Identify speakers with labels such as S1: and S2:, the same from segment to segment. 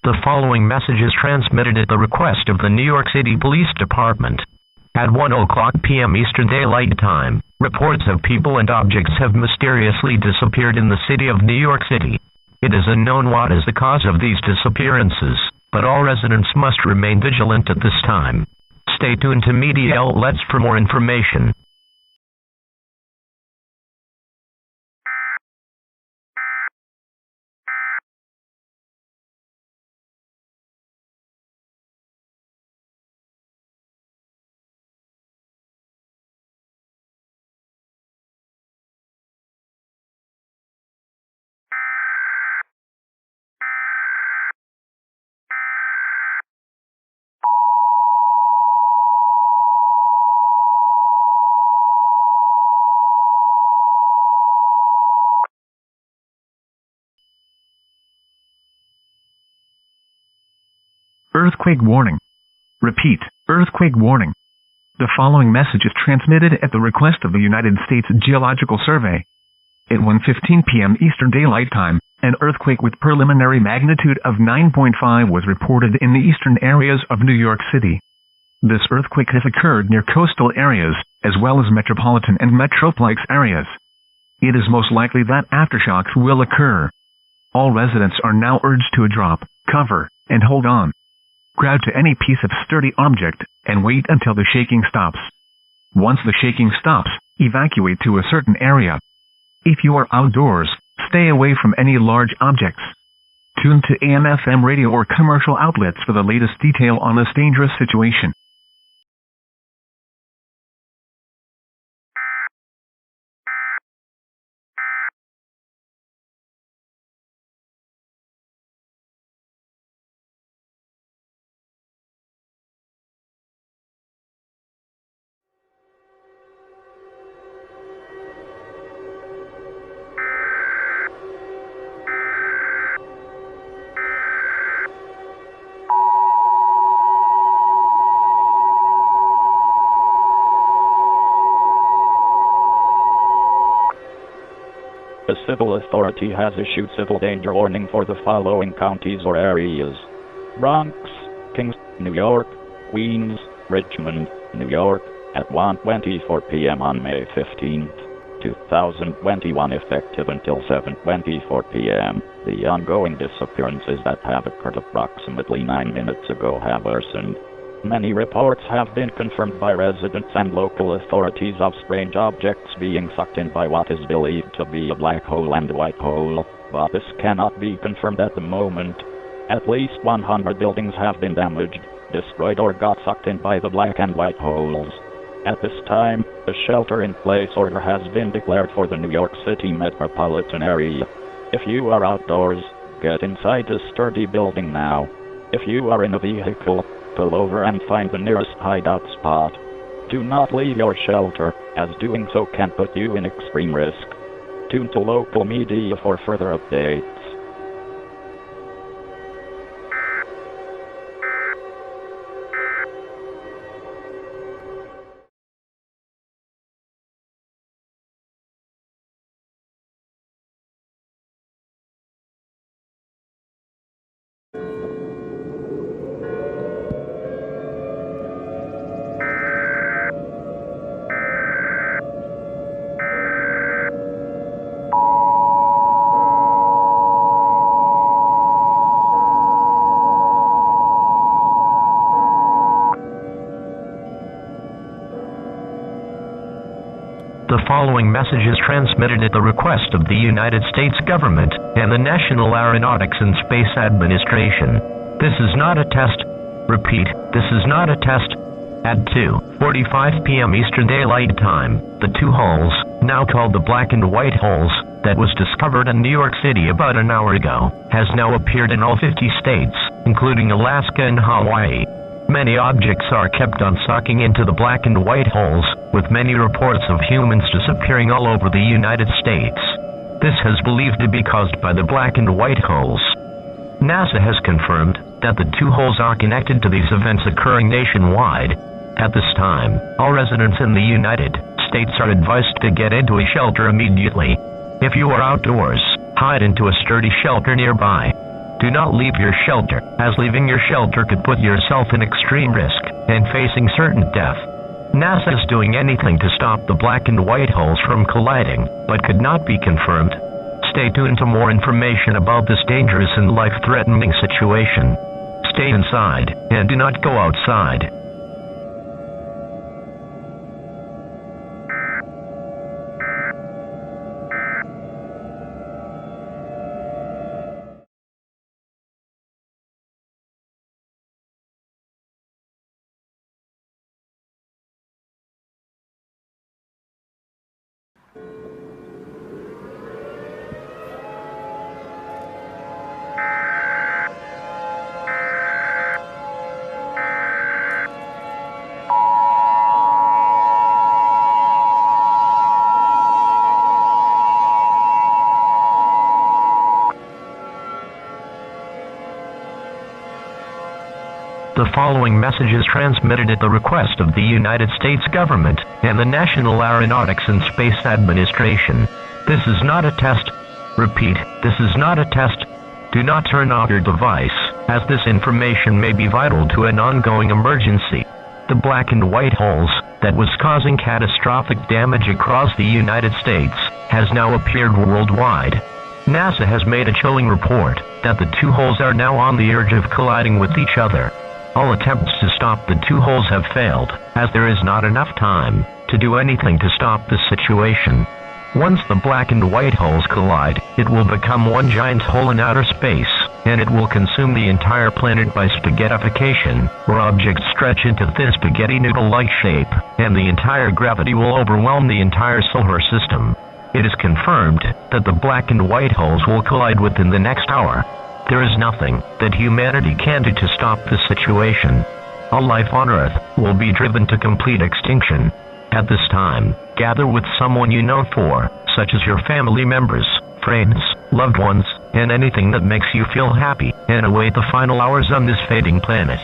S1: The following message is transmitted at the request of the New York City Police Department. At 1:00 p.m. Eastern Daylight Time, reports of people and objects have mysteriously disappeared in the city of New York City. It is unknown what is the cause of these disappearances, but all residents must remain vigilant at this time. Stay tuned to media outlets for more information.
S2: Earthquake warning. Repeat, earthquake warning. The following message is transmitted at the request of the United States Geological Survey. At 1:15 p.m. Eastern Daylight Time, an earthquake with preliminary magnitude of 9.5 was reported in the eastern areas of New York City. This earthquake has occurred near coastal areas, as well as metropolitan and metroplex areas. It is most likely that aftershocks will occur. All residents are now urged to drop, cover, and hold on. Grab to any piece of sturdy object, and wait until the shaking stops. Once the shaking stops, evacuate to a certain area. If you are outdoors, stay away from any large objects. Tune to AM/FM radio or commercial outlets for the latest detail on this dangerous situation.
S3: The civil authority has issued civil danger warning for the following counties or areas: Bronx, Kings, New York, Queens, Richmond, New York, at 1:24 p.m. on May 15, 2021, effective until 7:24 p.m. The ongoing disappearances that have occurred approximately 9 minutes ago have worsened. Many reports have been confirmed by residents and local authorities of strange objects being sucked in by what is believed to be a black hole and white hole, but this cannot be confirmed at the moment. At least 100 buildings have been damaged, destroyed, or got sucked in by the black and white holes. At this time, a shelter-in-place order has been declared for the New York City metropolitan area. If you are outdoors, get inside this sturdy building now. If you are in a vehicle, pull over and find the nearest hideout spot. Do not leave your shelter, as doing so can put you in extreme risk. Tune to local media for further updates.
S1: The following message is transmitted at the request of the United States government and the National Aeronautics and Space Administration. This is not a test. Repeat, this is not a test. At 2:45 p.m. Eastern Daylight Time, the two holes, now called the black and white holes, that was discovered in New York City about an hour ago, has now appeared in all 50 states, including Alaska and Hawaii. Many objects are kept on sucking into the black and white holes, with many reports of humans disappearing all over the United States. This is believed to be caused by the black and white holes. NASA has confirmed that the two holes are connected to these events occurring nationwide. At this time, all residents in the United States are advised to get into a shelter immediately. If you are outdoors, hide into a sturdy shelter nearby. Do not leave your shelter, as leaving your shelter could put yourself in extreme risk and facing certain death. NASA is doing anything to stop the black and white holes from colliding, but could not be confirmed. Stay tuned to more information about this dangerous and life-threatening situation. Stay inside, and do not go outside. The following message is transmitted at the request of the United States government and the National Aeronautics and Space Administration. This is not a test. Repeat, this is not a test. Do not turn off your device, as this information may be vital to an ongoing emergency. The black and white holes that was causing catastrophic damage across the United States has now appeared worldwide. NASA has made a chilling report that the two holes are now on the verge of colliding with each other. All attempts to stop the two holes have failed, as there is not enough time to do anything to stop this situation. Once the black and white holes collide, it will become one giant hole in outer space, and it will consume the entire planet by spaghettification, where objects stretch into thin spaghetti noodle-like shape, and the entire gravity will overwhelm the entire solar system. It is confirmed that the black and white holes will collide within the next hour. There is nothing that humanity can do to stop this situation. All life on Earth will be driven to complete extinction. At this time, gather with someone you know for, such as your family members, friends, loved ones, and anything that makes you feel happy, and await the final hours on this fading planet.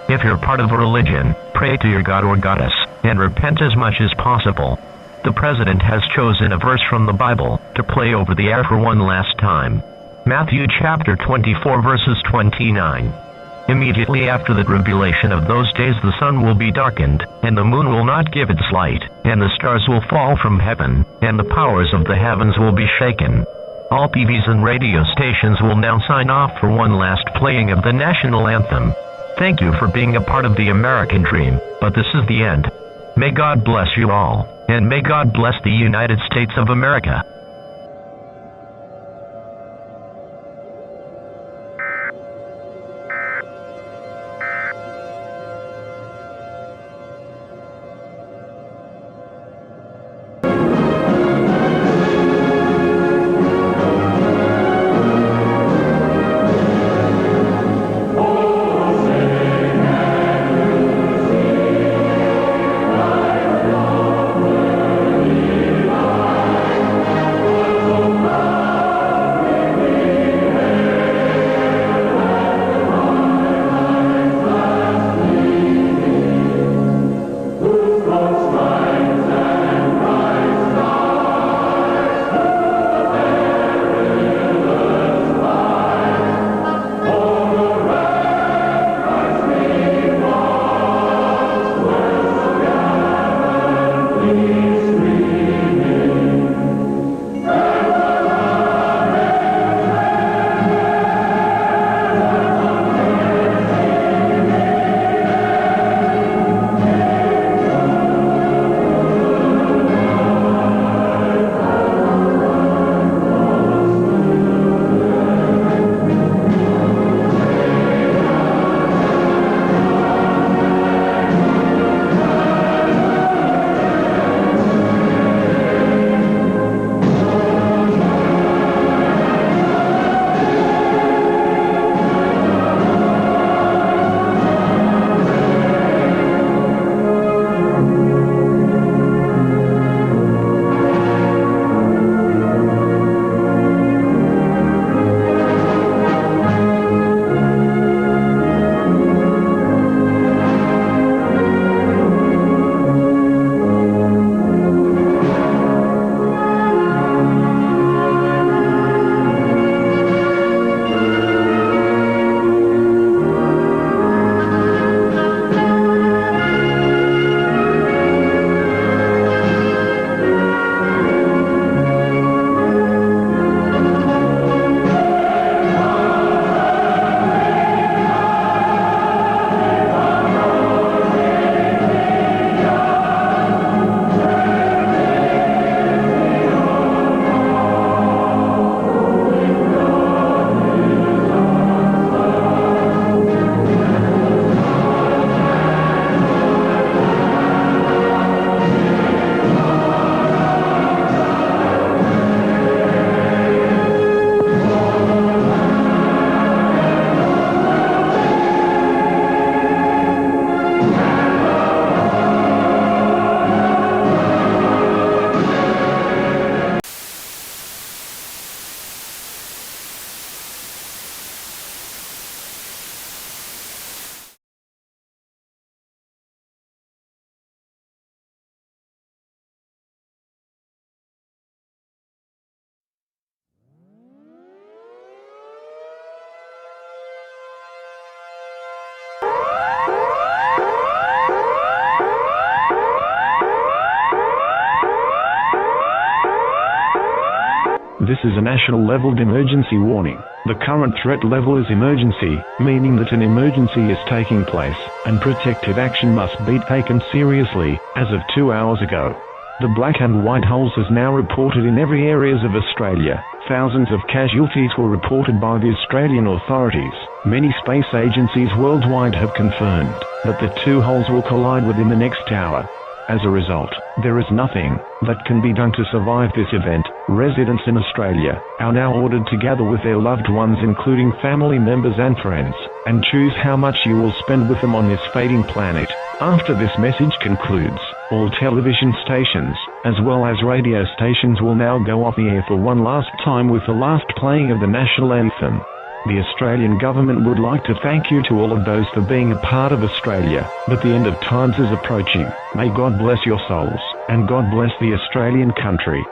S1: If you're part of a religion, pray to your god or goddess, and repent as much as possible. The President has chosen a verse from the Bible to play over the air for one last time. Matthew chapter 24 verses 29. Immediately after the tribulation of those days the sun will be darkened, and the moon will not give its light, and the stars will fall from heaven, and the powers of the heavens will be shaken. All TVs and radio stations will now sign off for one last playing of the national anthem. Thank you for being a part of the American dream, but this is the end. May God bless you all, and may God bless the United States of America.
S4: This is a national-leveled emergency warning. The current threat level is emergency, meaning that an emergency is taking place, and protective action must be taken seriously, as of 2 hours ago. The black and white holes is now reported in every areas of Australia. Thousands of casualties were reported by the Australian authorities. Many space agencies worldwide have confirmed that the two holes will collide within the next hour. As a result, there is nothing that can be done to survive this event. Residents in Australia are now ordered to gather with their loved ones, including family members and friends, and choose how much you will spend with them on this fading planet. After this message concludes, all television stations, as well as radio stations, will now go off the air for one last time with the last playing of the national anthem. The Australian government would like to thank you to all of those for being a part of Australia, but the end of times is approaching. May God bless your souls, and God bless the Australian country.